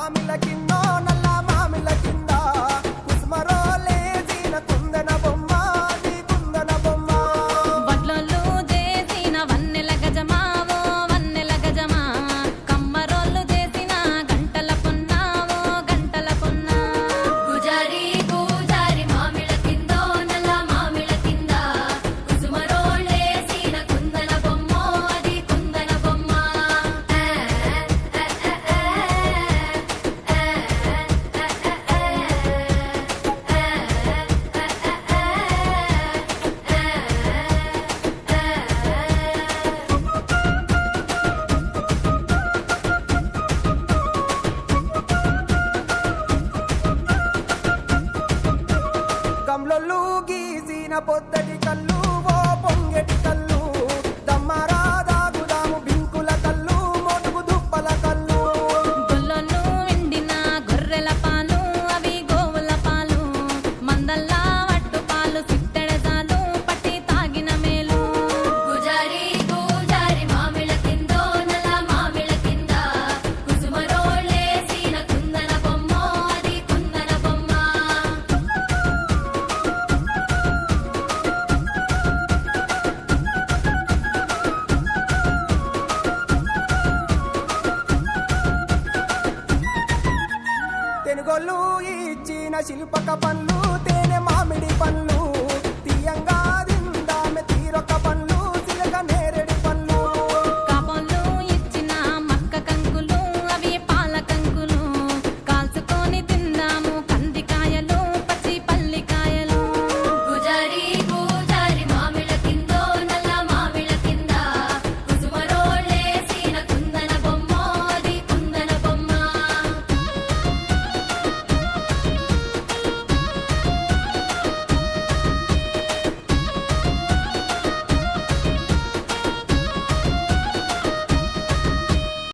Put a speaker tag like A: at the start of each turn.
A: మామిల కిందో నల్ల మామిల కింద కుసుమరోలే జీన కుందన బొమ్మ నీ కుందన బొమ్మ
B: వడ్లోళ్ళు చేసిన వన్నెల గజమావో వన్నెల గజమా కమ్మరోళ్ళు చేసిన గంటల పొన్నావో గంటల పొన్నా గుజారి గుజారి మామిల కిందో నల్ల మామిల కింద కుసుమరోళ్ళే సీన కుందన బొమ్మో అది కుందన బొమ్మ
A: గమ్లొల్లు గీసిన పొద్దటి కళ్ళు ఓ పొంగెటి కళ్ళు దమ్మరా దాగుదాము బింకుల కళ్ళు మొనుగు దుప్పల కళ్ళు
B: గొల్లోళ్ళు ఎండిన గొర్రెల పాలు అవి గోవుల పాలు మందల్లా వట్టు పాలు సిట్టెడజాలు పట్టి తాగిన మేలు గుజారి గుజారి మామిళ్ళ కిందో నల్ల మామిళ్ళ కింద కుసుమరోళ్ళే సీన కుందన బొమ్మో అది కుందన బొమ్మ
A: తెనుగొల్లు ఇచ్చిన శిల్పక పనులు